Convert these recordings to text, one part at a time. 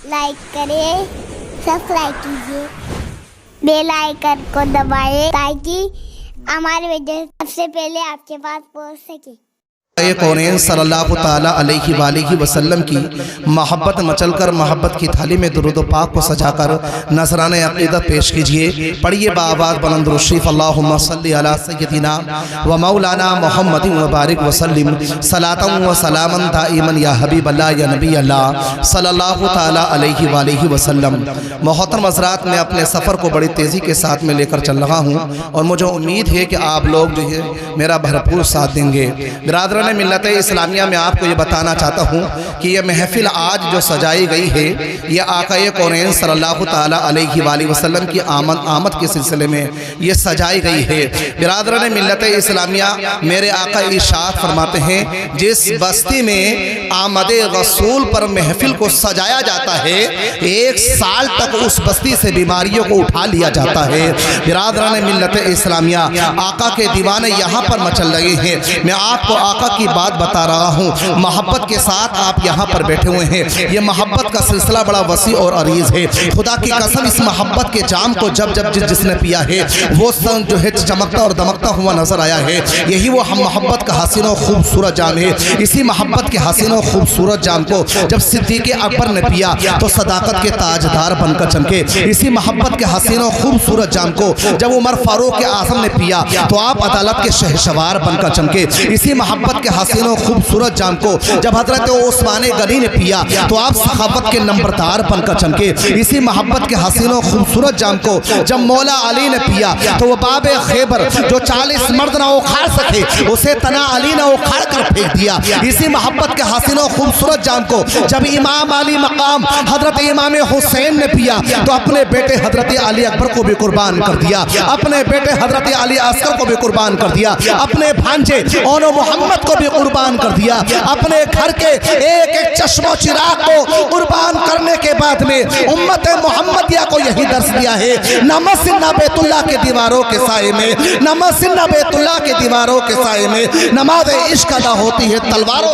Like करें, subscribe कीजिए, bell icon को दबाएं ताकि हमारे वीडियो सबसे पहले आपके पास पहुंच सके। कौनैन सल्लल्लाहु ताला अलैहि वालिहि वसल्लम की मोहब्बत मचलकर मोहब्बत की थाली में दुरूद पाक को सजाकर नजराने अक़ीदत पेश कीजिए। पढ़िए बाआवाज़ बुलंद शरीफ अल्लाहुम्मा सल्लि अला सय्यदिना व मौलाना मुहम्मद व बारिक वसल्लिम सलातन व सलामन दाइमन या हबीब अल्लाह या नबी अल्लाह सल्लल्लाहु ताला अलैहि वालिहि वसल्लम। मोहतरम हज़रात, मैं अपने सफ़र को बड़ी तेज़ी के साथ में लेकर चल रहा हूँ और मुझे उम्मीद है कि आप लोग जो है मेरा भरपूर साथ देंगे। बिरादरान मिल्लत इस्लामिया में आपको ये बताना चाहता हूँ कि ये महफिल आज जो सजाई गई है ये आक़ाए कौनैन सल्लल्लाहु ताला अलैहि वालिहि वसल्लम की आमद के सिलसिले में ये सजाई गई है। बिरादरान मिल्लत इस्लामिया, मेरे आका इरशाद फरमाते हैं जिस बस्ती में आमद रसूल पर महफिल को सजाया जाता है 1 साल तक उस बस्ती से बीमारियों को उठा लिया जाता है। बिरादरान मिल्लत इस्लामिया, आका के दीवाने यहाँ पर मचल रहे हैं। मैं आपको आका की बात बता रहा हूँ। मोहब्बत के साथ आप यहाँ पर बैठे हुए हैं। ये मोहब्बत का सिलसिला बड़ा वसी और अरीज है। खुदा की कसम, इस मोहब्बत के जाम को जब जिसने पिया है वो जो है चमकता और दमकता हुआ नजर आया है। यही वो हम मोहब्बत का हसीन और खूबसूरत जाम है। इसी मोहब्बत के हसीन और खूबसूरत जाम को जब सिद्दीक़ अकबर ने पिया तो सदाकत के ताजदार बनकर चमके। इसी मोहब्बत के हसीन और खूबसूरत जाम को जब उमर फारूक आज़म ने पिया तो आप अदालत के शहसवार बनकर चमके। इसी मोहब्बत के हसीन और खूबसूरत जाम को जब हजरत उस्मान गनी ने पिया तो आप सखावत के नंबरदार बनकर चमके। इसी मोहब्बत के हसीन और खूबसूरत जाम को जब मौला अली ने पिया तो वो बाबे खैबर जो 40 मर्द ना उखाड़ सके उसे तना अली ने उखाड़ कर फेंक दिया। इसी मोहब्बत के हसीन और खूबसूरत जाम को जब इमाम अली मकाम हजरत इमाम हुसैन ने पिया तो अपने बेटे हजरत अली अकबर को भी कुर्बान कर दिया, अपने बेटे हजरत अली असगर को भी कुर्बान कर दिया, अपने भांजे और मोहम्मद को भी कुर्बान कर दिया। अपने घर के एक एक चश्मो चिराग को कुर्बान करने के बाद में उम्मत मोहम्मदिया को यही दर्श दिया है, नमस्ना बैतुल्लाह के दीवारों के साए में, नमस्ना बैतुल्लाह के दीवारों के साए में नमाज इश्क अदा होती है तलवारों।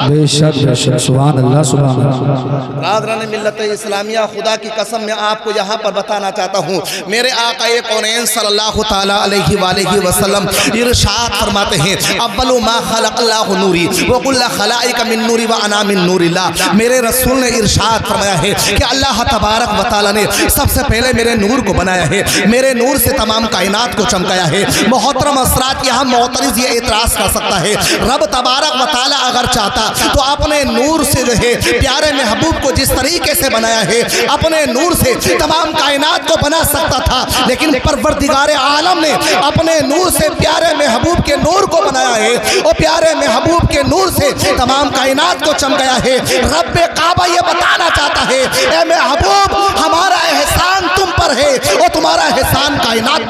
बेशक बेशक, सुभान अल्लाह सुभान अल्लाह। बिरादरान मिल्लत इस्लामिया, खुदा की कसम मैं आपको यहाँ पर बताना चाहता हूँ, मेरे आक़ाए कौनैन सल्लल्लाहु ताला अलैहि वालिहि वसल्लम इरशाद फरमाते हैं अव्वलु मा खलक़ल्लाहु नूरी व कुल्ल खलाइक मिन नूरी व अना मिन नूरिल्लाह। मेरे रसूल ने इरशाद फरमाया है कि अल्लाह तबारक व तआला ने सबसे पहले मेरे नूर को बनाया है, मेरे नूर से तमाम कायनात को चमकाया है। मोहतरम असरात, यहाँ मोतरिज़ ये एतराज़ कर सकता है रब तबारक व तआला अगर चाहता तो अपने नूर से जो है प्यारे महबूब को जिस तरीके से बनाया है अपने नूर से तमाम कायनात को बना सकता था, लेकिन परवरदिगार आलम ने अपने नूर से प्यारे महबूब के नूर को बनाया है और प्यारे महबूब के नूर से तमाम कायनात को चमकाया है। रब्बे काबा ये बताना चाहता है ए महबूब, हमारा एहसान तुम पर है और तुम्हारा एहसान कायनात।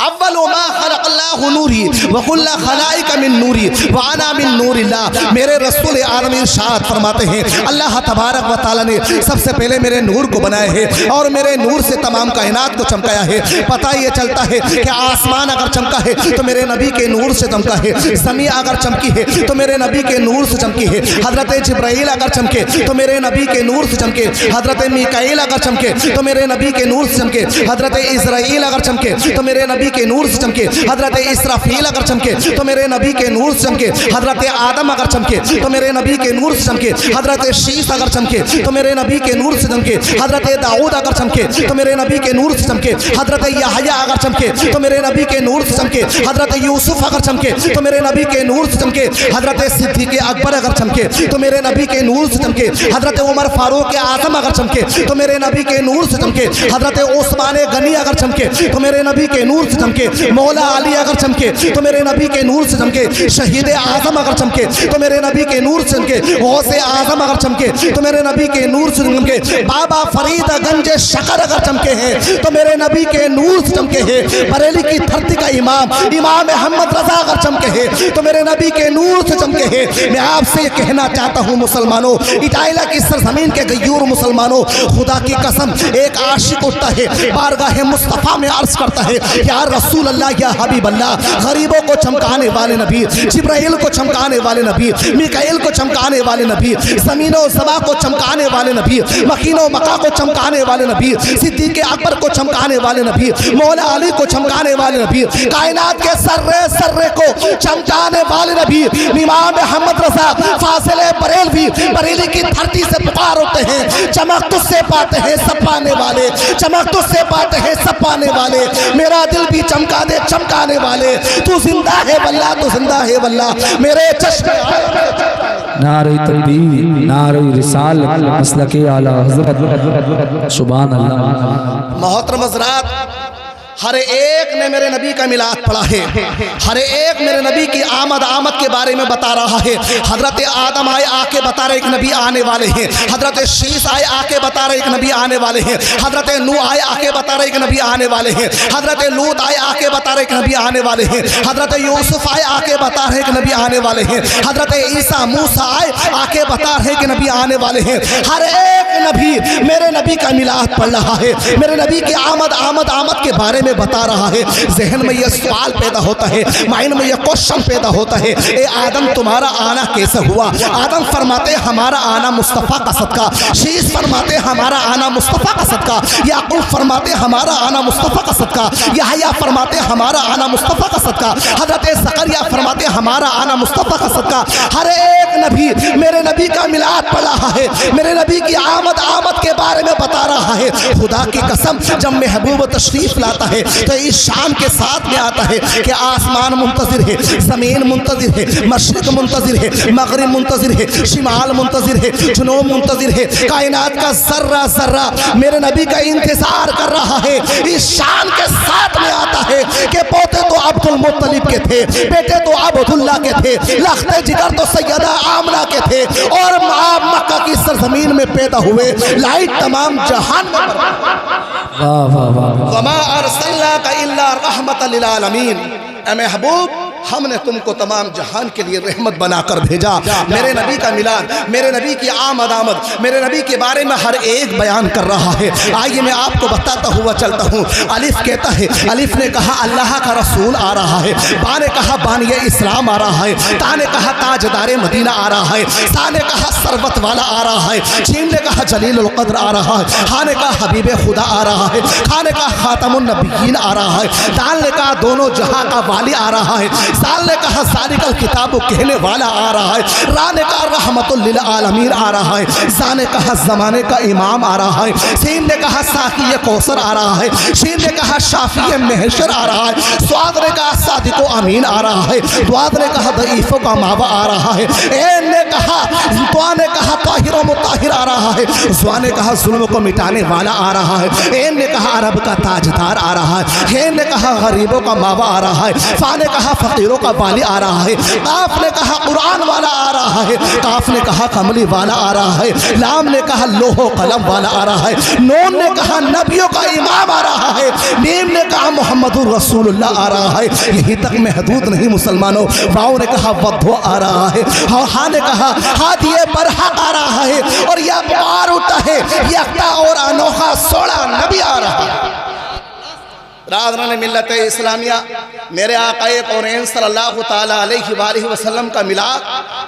अव्वलु मा खलक़ल्लाहु नूरी व कुल्ल खलाइक मिन नूरी व अना मिन नूरिल्लाह। मेरे रसूल आलम इरशाद फरमाते हैं अल्लाह तबारक व तआला ने सबसे पहले मेरे नूर को बनाया है और मेरे नूर से तमाम कायनात को चमकाया है। पता ये चलता है कि आसमान अगर चमका है तो मेरे नबी के नूर से चमका है, ज़मीन अगर चमकी है तो मेरे नबी के नूर से चमकी है, हजरत जिब्राइल अगर चमके तो मेरे नबी के नूर से चमके, हजरत मीकाईल अगर चमके तो मेरे नबी के नूर से चमके, हजरत इस्राईल अगर चमके तो मेरे नबी के नूर से चमके, हजरत इसराफील अगर चमके तो मेरे नबी के नूर से चमके, हजरत आदम अगर चमके तो मेरे नबी के नूर से चमके, हजरत शीस अगर चमके तो मेरे नबी के नूर से चमके, हजरत दाऊद अगर चमके तो मेरे नबी के नूर से चमके, हजरत यहया अगर चमके तो मेरे नबी के नूर से चमके, हजरत यूसुफ अगर चमके तो मेरे नबी के नूर से चमके, हजरत सिद्दीक़ अकबर अगर चमके तो मेरे नबी के नूर से चमके, हजरत उमर फारूक आज़म अगर चमके तो मेरे नबी के नूर से चमके, हजरत उस्मान गनी अगर चमके तो मेरे नबी के नूर से चमके, मौला अली अगर चमके तो मेरे नबी के नूर से चमके, शहीद आज़म अगर चमके तो मेरे नबी के नूर से चमके, गौसे आज़म अगर चमके तो मेरे नबी के नूर से चमके, बाबा फरीद गंज शकर अगर चमके हैं तो मेरे नबी के नूर से चमके हैं, बरेली की धरती का इमाम अहमद रजा अगर चमके हैं तो मेरे नबी के नूर से चमके हैं। मैं आपसे कहना चाहता हूँ मुसलमानों, इटाइला की सरजमीन के गयूर मुसलमानों, खुदा की कसम एक आशिक उठता है बारगाह मुस्तफ़ा में अर्ज करता है या रसूल अल्लाह या हबीब अल्लाह, गरीबों को चमकाने वाले नबी, जिब्राइल को चमकाने वाले नबी, मिकाइल को चमकाने वाले नबी, ज़मीन और ज़मा को चमकाने वाले नबी, मकीन और मका को चमकाने वाले नबी, सिद्दीक़ अकबर को चमकाने वाले नबी, मौला अली को चमकाने वाले नबी, कायनात के सर्रे सर्रे को चमकाने वाले नबी, इमाम अहमद रज़ा फासिले बरेलवी, बरेली की धरती से पुकार उठते हैं, चमक तुझसे पाते हैं सब पाने वाले, चमक तुझसे पाते हैं सब पाने वाले, मेरा दिल भी चमका दे चमकाने वाले, तू जिंदा है वल्लाह, तू जिंदा है वल्लाह, मेरे चश्मे नारे तकबीर, नारे रिसालत, मसलके आला हज़रत, सुभान अल्लाह। मोहतरम हज़रात, हर एक ने मेरे नबी का मिलाद पढ़ा है, हर एक मेरे नबी की आमद के बारे में बता रहा है। हजरत आदम आए आके बता रहे एक नबी आने वाले हैं, हजरत शीश आए आके बता रहे एक नबी आने वाले हैं, हजरत नूह आए आके बता रहे एक नबी आने वाले हैं, हजरत लूत आए आके बता रहे एक नबी आने वाले हैं, हजरत यूसुफ आए आके बता रहे एक नबी आने वाले हैं, हजरत ईसा मूसा आए आके बता रहे कि नबी आने वाले हैं। हर एक नबी मेरे नबी का मिलाद पढ़ रहा है, मेरे नबी की आमद के बारे में बता रहा है। जहन में यह सवाल पैदा होता है, माइंड में यह क्वेश्चन पैदा होता है, ए आदम तुम्हारा आना कैसे हुआ? आदम फरमाते हमारा आना मुस्तफ़ा का सदका, शीश फरमाते हमारा आना मुस्तफ़ा का सदका, याकूब फरमाते हमारा आना मुस्तफ़ा का सदका, यहया फरमाते हमारा आना मुस्तफ़ा का सदका, हजरत ज़करिया फरमाते हमारा आना मुस्तफ़ा का सदका। हर एक नबी मेरे नबी का मिलाद पढ़ रहा है, मेरे नबी की आमद के बारे में बता रहा है। खुदा की कसम, जब महबूब तशरीफ लाता है तो इस शान के साथ में आता है कि आसमान मुंतज़िर है, ज़मीन मुंतज़िर है, मशरिक़ मुंतज़िर है, मग़रिब मुंतज़िर है, शिमाल मुंतज़िर है, जुनूब मुंतज़िर है, कायनात का ज़र्रा ज़र्रा मेरे नबी का इंतज़ार कर रहा है। इस शान के साथ में आता है कि पोते तो अब्दुल मुत्तलिब के थे, बेटे तो अब्दुल्ला के थे, लख्ते जिगर तो सैयदा आमना के थे, और मक्का की सरजमीन में पैदा हुए, लाइट तमाम जहान में वाह वाह वाह। वमा अरसलनाका इल्ला रहमतल लिल आलमीन, ए महबूब हमने तुमको तमाम जहान के लिए रहमत बनाकर भेजा। मेरे नबी का मिलाद, मेरे नबी की आमद, मेरे नबी के बारे में हर एक बयान कर रहा है। आइए मैं आपको बताता हुआ चलता हूँ। अलिफ कहता है, अलिफ ने कहा अल्लाह का रसूल आ रहा है, बा ने कहा बानिया इस्लाम आ रहा है, ता ने कहा ताजदारे मदीना आ रहा है, सा ने कहा सरबत वाला आ रहा है, जीम ने कहा जलीलुल क़द्र आ रहा है, हा ने कहा हबीब खुदा आ रहा है, खा ने कहा खातमुन नबिय्यीन आ रहा है, दाल ने कहा दोनों जहां का वाली आ रहा है, साल ने कहा सालिकल किताबु कहने वाला आ रहा है, रा ने कहा रहमतुल लिल आलमीन आ रहा है, ज़ा ने कहा ज़माने का इमाम आ रहा है, सीन ने कहा साक़ी कौसर आ रहा है, शीन ने कहा शाफ़ी महशर आ रहा है, स्वाद ने कहा सादिक़ो अमीन आ रहा है, द्वाद ने कहा दईफ़ों का मावा आ रहा है, ऐन ने कहा, द्वा ने कहा ताहिर व मुताहिर आ रहा है, ज़्वा ने कहा जुल्म को मिटाने वाला आ रहा है, ऐन ने कहा अरब का ताजदार आ रहा है, हैन ने कहा गरीबों का मावा आ रहा है, फा ने कहा फ़कीरों का वाली आ रहा है, काफ ने कहा कुरान वाला आ रहा है, काफ ने कहा कमली वाला आ रहा है, लाम ने कहा लोहो कलम वाला आ रहा है, नून ने कहा नबियों का इमाम आ रहा है, मीम ने कहा मोहम्मदुर रसूलुल्लाह आ रहा है। यहीं तक महदूद नहीं मुसलमानों, वाव ने कहा वद्धो आ रहा है, हा ने कहा हादिये बरहक आ रहा है, और यह बार उठा है यकता और अनोखा 16 नबी आ रहा है। राज़ मिल्लत इस्लामिया, मेरे आक़ाए कौनैन सल्लल्लाहु ताला अलैहि वसल्लम का मिलाद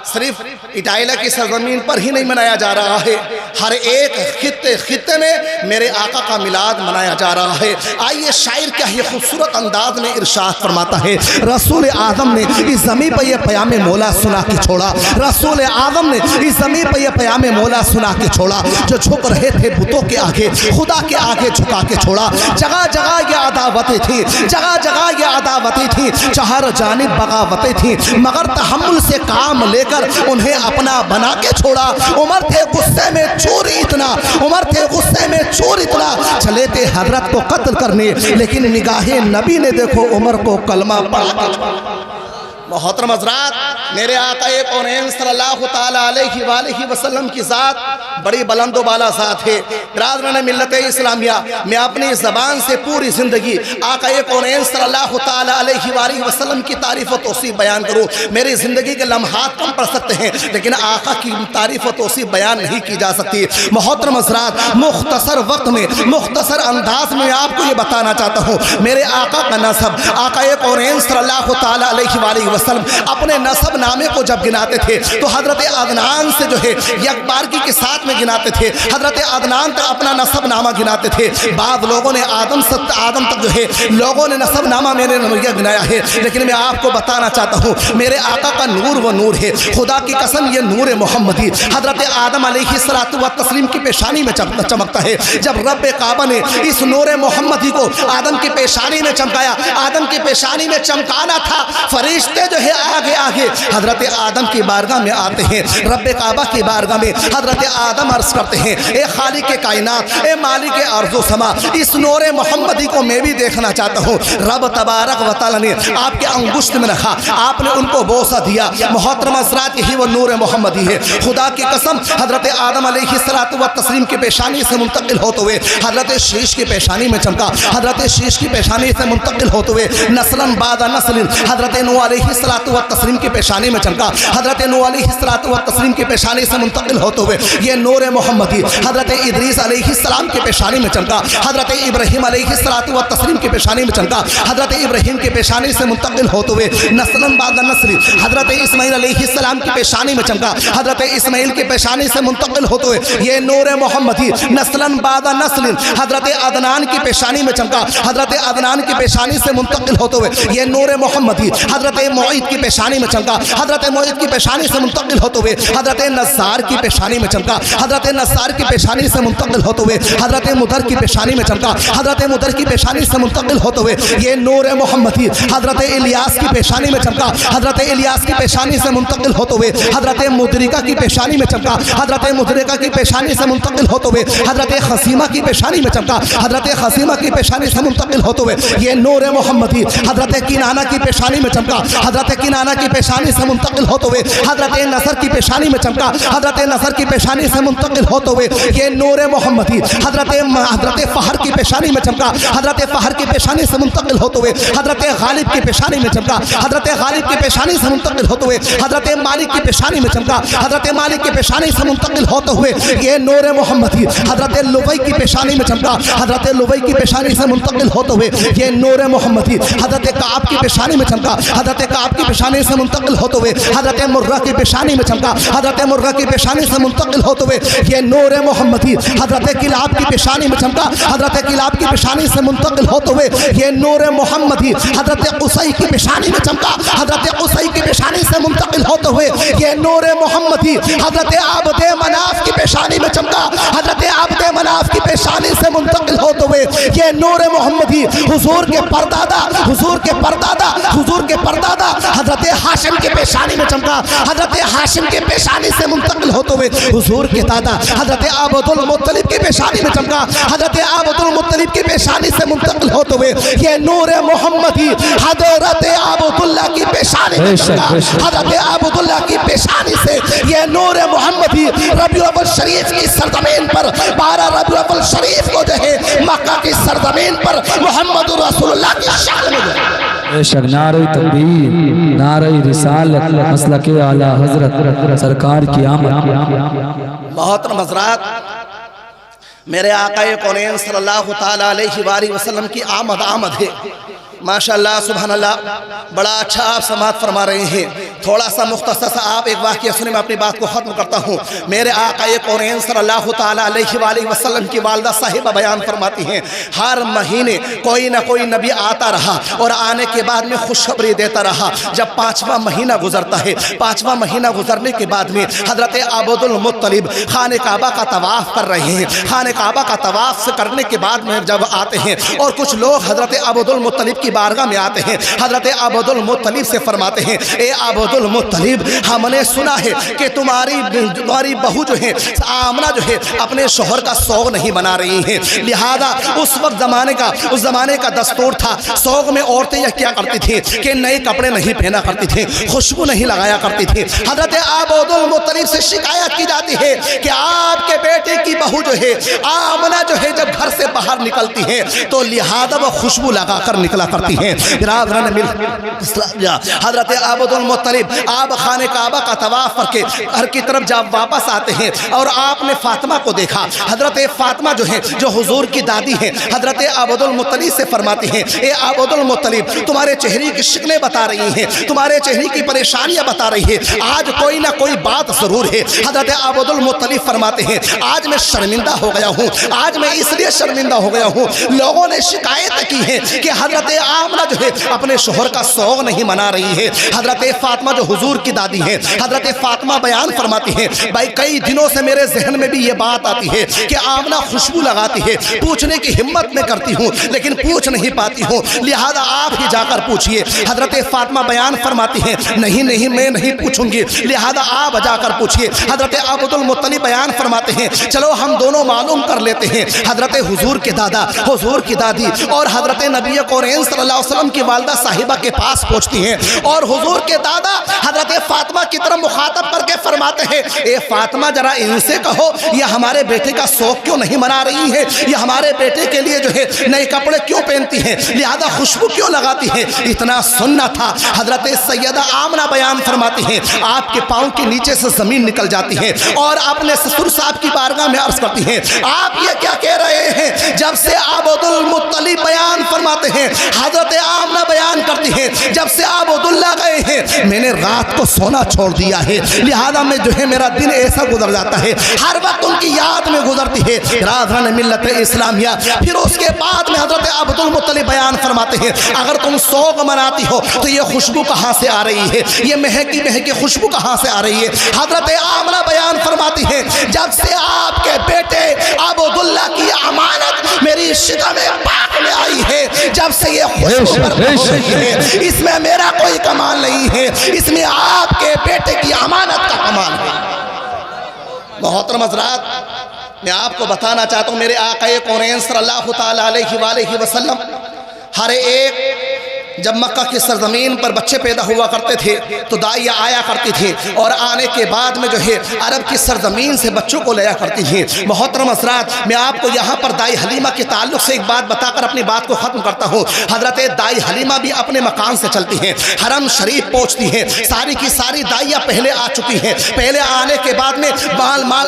सिर्फ इटाइला की सरज़मीन पर ही नहीं मनाया जा रहा है, हर एक खित्ते में मेरे आका का मिलाद मनाया जा रहा है। आइए शायर क्या ये खूबसूरत अंदाज में इरशाद फरमाता है, रसूल आदम ने इस ज़मीन पर यह प्याम मौला सुना के छोड़ा, रसूल आदम ने इस ज़मीन पर यह प्याम मौला सुना के छोड़ा, जो झुक रहे थे बुतों के आगे खुदा के आगे झुका के छोड़ा। जगह जगह ये अदावतें थी, जगह जगह ये अदावतें थी, चार जानिब बगावतें थी, मगर तहम्मुल से काम लेकर उन्हें अपना बना के छोड़ा। उमर थे गुस्से में चोर इतना, उमर थे गुस्से में चोर इतना, चले थे हजरत को कत्ल करने, लेकिन निगाहे नबी ने देखो उमर को कलमा पढ़ा के छोड़ा। मोहतरम हज़रात, मेरे आका कौनैन सल्लल्लाहु ताला अलैहि वालैहि वसल्लम की ज़ात बड़ी बुलंद बाला ज़ात है। बिरादरान मिल्लत इस्लामिया, मैं अपनी ज़बान से पूरी ज़िंदगी आका कौनैन सल्लल्लाहु ताला अलैहि वालैहि वसल्लम की तारीफ़ व तौसीफ़ बयान करूँ। मेरी ज़िंदगी के लम्हात कम पड़ सकते हैं, लेकिन आका की तारीफ़ व तौसीफ़ बयान नहीं की जा सकती। मोहतरम हज़रात, मुख्तसर वक्त में, मुख्तसर अंदाज में आपको ये बताना चाहता हूँ, मेरे आका का नसब, आका कौनैन सल्लल्लाहु ताला अलैहि वालैहि वसल्लम अपने नसब नामे को जब गिनाते थे तो हज़रत अदनान से जो है यकबारगी के साथ में गिनाते थे। हज़रत अदनान तक अपना नसब नामा गिनाते थे। बाद लोगों ने आदम तक जो है लोगों ने नसब नामा मेरे नमैया गिनाया है, लेकिन मैं आपको बताना चाहता हूँ, मेरे आका का नूर व नूर है। खुदा की कसम, ये नूर मोहम्मदी हज़रत आदम अलैहिस्सलातु व तस्लीम की पेशानी में चमकता है। जब रब काबा ने इस नूर मोहम्मदी को आदम की पेशानी में चमकाया, आदम की पेशानी में चमकाना था, फरिश्ते जो है आगे आगे हज़रत आदम की बारगाह में आते हैं। रब काबा की बारगाह में हज़रत आदम अर्ज़ करते हैं, ए खालिक के कायनात, ए मालिक अर्ज़ो समा, इस नूर मोहम्मदी को मैं भी देखना चाहता हूँ। रब तबारक व तआला ने आपके अंगुष्ठ में रखा, आपने उनको बोसा दिया। मोहतरम हज़रात, यही वो नूर मोहम्मदी है। खुदा की कसम, हज़रत आदम अलैहिस्सलातु व तस्लीम की पेशानी से मुंतकिल होते हुए हज़रत शीश की पेशानी में चमका। हज़रत शीश की पेशानी से मुंतकिल होते हुए नस्लन बाद नस्लिन हज़रत नूह अलैहिस्सलातु व तस्लीम की पेशानी में चमका। हज़रत नूह अलैहिस्सलातु व तस्लीम की पेशानी से मुंतकिल होते हुए ये नूर मोहम्मदी हज़रत इदरीस अलैहिस्सलाम की पेशानी में चमका। हज़रत इब्राहीम अलैहिस्सलातु व तस्लीम की पेशानी में चमका। हज़रत इब्राहीम की पेशानी से मुंतकिल होते हुए नस्लन बाद नस्लिन हज़रत इस्माईल अलैहिस्सलाम की पेशानी में चमका। हज़रत इस्माईल की पेशानी से मुंतकिल होते हुए ये नूर मोहम्मदी नस्लन बाद नस्लिन हज़रत अदनान की पेशानी में चमका। हज़रत अदनान की पेशानी से मुंतकिल होते हुए ये नूर मोहम्मदी हज़रत मुईद की पेशानी में चमका। हज़रत मुईद की पेशानी से मुंतकिल होते हुए हज़रत नज़ार की पेशानी में चमका। हज़रत नज़ार की पेशानी से मुंतकिल होते हुए हज़रत मुदर की पेशानी में चमका। हज़रत मुदर की पेशानी से मुंतकिल होते हुए ये नूर मोहम्मदी हज़रत इलियास की पेशानी में चमका। हज़रत इलियास की पेशानी से मुंतकिल होते हुए हज़रत मुदरिका की पेशानी में चमका। हज़रत मुदरिका की पेशानी से मुंतकिल होते हुए हज़रत खसीमा की पेशानी में चमका। हज़रत खसीमा की पेशानी से मुंतकिल होते हुए ये नूर मोहम्मदी हज़रत किनाना की पेशानी में चमका। हज़रत किनाना की पेशानी से मुंतकिल होते हुए हज़रत नसर की पेशानी में चमका। हज़रत नसर की पेशानी से मुंतकिल होते हुए ये नूर मोहम्मदी हज़रत फ़हर की पेशानी में चमका। हज़रत फ़हर की पेशानी से मुंतकिल होते हुए हज़रत गालिब की पेशानी में चमका। हज़रत गालिब की पेशानी से मुंतकिल होते हुए हज़रत मालिक की पेशानी में चमका। हज़रत मालिक की पेशानी से मुंतकिल होते हुए ये नूर मोहम्मदी हज़रत लुबई की पेशानी में चमका। हज़रत लुबई की पेशानी से मुंतकिल होते हुए ये नूर मोहम्मदी हज़रत काब की पेशानी में चमका। हज़रत काब की पेशानी से मुंतकिल होते हुए हज़रत मुर्रा की पेशानी में चमका। हज़रत मुर्रा की पेशानी से मुंतकिल होते हुए ये नूर मोहम्मदी हज़रत किलाब की पेशानी में चमका। हज़रत किलाब की पेशानी से मुंतकिल होते हुए ये नूर मोहम्मदी हज़रत क़ुसै की पेशानी में चमका। हज़रत क़ुसै की पेशानी से मुंतकिल होते हुए ये नूर मोहम्मदी हज़रत आबद मनाफ की पेशानी में चमका। हज़रत आबद मनाफ की पेशानी से मुंतकिल होते हुए ये नूर मोहम्मदी हुजूर के परदादा हज़रत हाशिम के पेशानी में चमका। हज़रत हाशिम के पेशानी से मुंतकिल होते हुए हुजूर के दादा हज़रत अब्दुल मुत्तलिब की पेशानी में चमका। हज़रत अब्दुल मुत्तलिब की पेशानी से मुंतकिल होते हुए ये नूर मोहम्मदी हज़रत अब्दुल्लाह की पेशानी में चमका। हज़रत अब्दुल्लाह की पेशानी से ये नूर मोहम्मदी रबीउल अव्वल शरीफ की सरजमीन पर 12 रबीउल अव्वल शरीफ को जो है मक्का की सरजमीन पर मोहम्मद रसूलुल्लाह की शान में बेशक नारे तकबीर, नारे रिसालत, मसलके आला हजरत सरकार की आमद। मोहतरम हज़रात, मेरे आका कौनैन सल्लल्लाहु ताला अलैहि वसल्लम की आमद है। माशाअल्लाह सुभानअल्लाह, बड़ा अच्छा आप समात फरमा रहे हैं। थोड़ा सा मुख्तसर सा आप एक वाक़या सुने, मैं अपनी बात को ख़त्म करता हूँ। मेरे आका कौनैन सल्लल्लाहु ताला अलैहि वसल्लम की वालिदा साहिबा बयान फरमाती हैं, हर महीने कोई ना कोई नबी आता रहा और आने के बाद में खुशखबरी देता रहा। जब 5वां महीना गुजरता है, 5वां महीना गुजरने के बाद में हज़रत अब्दुल मुत्तलिब खाने काबा का तवाफ़ कर रहे हैं। खाने काबा का तवाफ़ करने के बाद में जब आते हैं और कुछ लोग हज़रत अब्दुल मुत्तलिब की बारगाह में आते हैं। हजरत अब्दुल मुत्तलिब से फरमाते हैं, ए अब्दुल मुत्तलिब, हमने सुना है कि तुम्हारी बहू जो है आमना जो है अपने शोहर का शौक नहीं मना रही हैं, लिहाजा उस वक्त उस जमाने का दस्तूर था, शौक में औरतें यह क्या करती थी कि नए कपड़े नहीं पहना करती थी, खुशबू नहीं लगाया करती थी। हजरत अब्दुल मुत्तलिब से शिकायत की जाती है कि आपके बेटे की बहू जो है आमना जो है जब घर से बाहर निकलती है तो लिहाजा वो खुशबू लगा कर निकला करती है। हजरत अब्दुल मुत्तलिब आप खाने काबा का तवाफ करके घर की तरफ जब वापस आते हैं और आपने फातिमा को देखा, हजरत फातिमा जो है जो हुजूर की दादी है, हजरत अब्दुल मुत्तलिब से फरमाती हैं, ए अब्दुल मुत्तलिब, तुम्हारे चेहरे की शिकलें बता रही हैं, तुम्हारे चेहरे की परेशानियां बता रही है, आज कोई ना कोई बात जरूर है। हजरत अब्दुल मुत्तलिब फरमाते हैं, आज मैं शर्मिंदा हो गया हूँ, आज मैं इसलिए शर्मिंदा हो गया हूँ, लोगों ने शिकायत की है कि हजरत आमना जो है अपने शोहर का शौक नहीं मना रही है। हजरत फातिमा जो हुजूर की दादी है, हजरत फातिमा बयान फरमाती है, भाई कई दिनों से मेरे जहन में भी ये बात आती है कि आमना खुशबू लगाती है, पूछने की हिम्मत में करती हूँ लेकिन पूछ नहीं पाती हूँ, लिहाजा आप ही जाकर पूछिए। हजरत फातिमा बयान फरमाती है, नहीं नहीं मैं नहीं पूछूंगी, लिहाजा आप जाकर पूछिए। हजरत अब्दुल मुत्तलिब बयान फरमाते हैं, चलो हम दोनों मालूम कर लेते हैं। हजरत हुजूर के दादा, हुजूर की दादी और हजरत नबी करीम सल्लल्लाहु अलैहि वसल्लम की वालिदा साहिबा के पास पहुंचती हैं और हुजूर के दादा हजरत फातिमा की तरफ मुखातब करके फरमाते हैं, ए फातिमा जरा इनसे कहो ये हमारे बेटे का शौक क्यों नहीं मना रही है, ये हमारे बेटे के लिए जो है नए कपड़े क्यों पहनती हैं, लिहाजा खुशबू क्यों लगाती हैं। इतना सुनना था। हजरत सैयदा आमना बयान फरमाती हैं, आपके पाँव के नीचे से जमीन निकल जाती है और अपने ससुर साहब की बारगाह में अर्ज करती हैं, आप ये क्या कह रहे हैं। जब से अब्दुल मुत्तलिब बयान फरमाते हैं, हजरत आमना बयान करती हैं, जब से अब्दुल्ला गए हैं मैंने रात को सोना छोड़ दिया है, लिहाजा में जो है मेरा दिन ऐसा गुजर जाता है, हर वक्त उनकी याद में गुजरती है राज़ान मिल्लत इस्लामिया। फिर उसके बाद में हजरत अब्दुल मुत्तलिब बयान फरमाते हैं, अगर तुम शौक मनाती हो तो ये खुशबू कहाँ से आ रही है, ये महकी महकी खुशबू कहाँ से आ रही है। हजरत आमना बयान फरमाती है, जब से आपके बेटे अब्दुल्ला की अमानत मेरी शिकम पाक में आई है, जब से ये खुशबू बरकरार है, इसमें मेरा कोई कमाल नहीं है, इसमें आपके बेटे की अमानत का कमाल है। मोहतरम हज़रात, मैं आपको बताना चाहता हूँ, मेरे आक़ाए कौनैन सल्लल्लाहु तआला अलैहि वसल्लम हर एक जब मक्का की सरजमीन पर बच्चे पैदा हुआ करते थे तो दाइया आया करती थी और आने के बाद में जो है अरब की सरजमीन से बच्चों को लाया करती थी। मोहतरम हज़रात, मैं आपको यहाँ पर दाई हलीमा के ताल्लुक से एक बात बताकर अपनी बात को ख़त्म करता हूँ। हज़रत दाई हलीमा भी अपने मकान से चलती हैं, हरम शरीफ पहुँचती हैं, सारी की सारी दाइयाँ पहले आ चुकी हैं, पहले आने के बाद में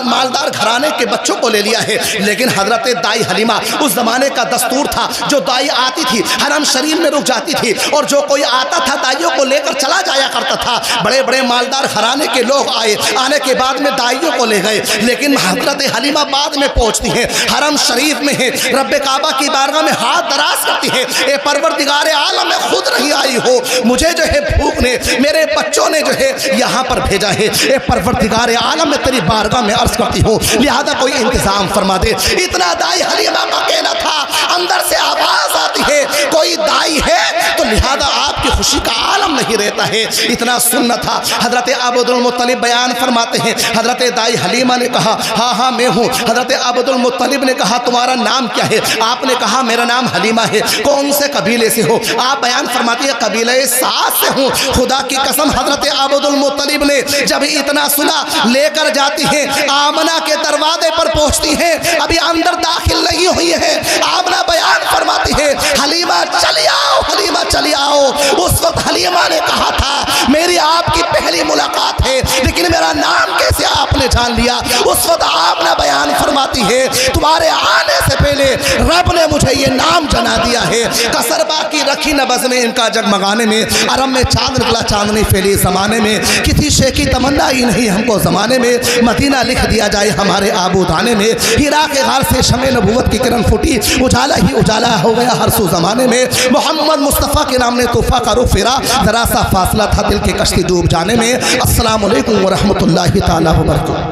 मालदार घराने के बच्चों को ले लिया है। लेकिन हज़रत दाई हलीमा, उस ज़माने का दस्तूर था, जो दाई आती थी हरम शरीफ में रुक जाती थी और जो कोई आता था दाइयों को लेकर चला जाया करता था। बड़े बड़े मालदार घराने के लोग आए, आने के बाद में दाइयों को ले गए, लेकिन हजरत हलीमा बाद में पहुंचती हैं, हरम शरीफ में है, रब्बे काबा की बारगाह में हाथ दराज करती है, ए परवरदिगार आलम में खुद नहीं आई हो, मुझे जो है भूख ने, मेरे बच्चों ने जो है यहाँ पर भेजा है, ए परवरदिगार आलम में तेरी बारगाह में अर्ज करती हूँ, लिहाजा कोई इंतजाम फरमा दे। इतना दाई हलीमा का कहना था। अंदर से आवाज आती है, कोई दाई है तो लिहाजा आपकी खुशी का आलम नहीं रहता है। इतना सुनना था। हजरत अब्दुल मुत्तलिब बयान फरमाते हैं, हजरत दाई हलीमा ने कहा, हाँ हाँ मैं हूँ। हजरत अब्दुल मुत्तलिब ने कहा, तुम्हारा नाम क्या है? आपने कहा मेरा नाम हलीमा है। कौन से कबीले से हो? आप बयान फरमाती है, कबीले साद से हूँ। खुदा की कसम, हजरत अब्दुल मुत्तलिब ने जब इतना सुना लेकर जाती है, आमना के दरवाजे पर पहुँचती है, अभी अंदर दाखिल नहीं हुई है। आमना बयान फरमाती है, हलीमा चली आओ, हलीमा चली आओ। उस वक्त हलीमा ने कहा था, मेरी आपकी पहली मुलाकात है, लेकिन मेरा नाम कैसे आपने जान लिया? उस वक्त आपने बयान फरमाती है, तुम्हारे आने से पहले रब ने मुझे ये नाम जना दिया है। कसर बाकी रखी न बज़्म इनका जगमगाने में, अरब में चांद निकला चांदनी फैली ज़माने में, किसी शे की तमन्ना ही नहीं हमको ज़माने में, मदीना लिख दिया जाए हमारे आबूदाने में। हिरा के गार से शमे नबूवत की किरण फूटी, उजाला ही उजाला हो गया हर सू ज़माने में। मोहम्मद मुस्तफ़ा के नाम ने तोहफा का रुख फेरा, ज़रा सा फासला था दिल के कश्ती डूब जाने में। अस्सलामु अलैकुम व रहमतुल्लाहि ताला व बरकातहू।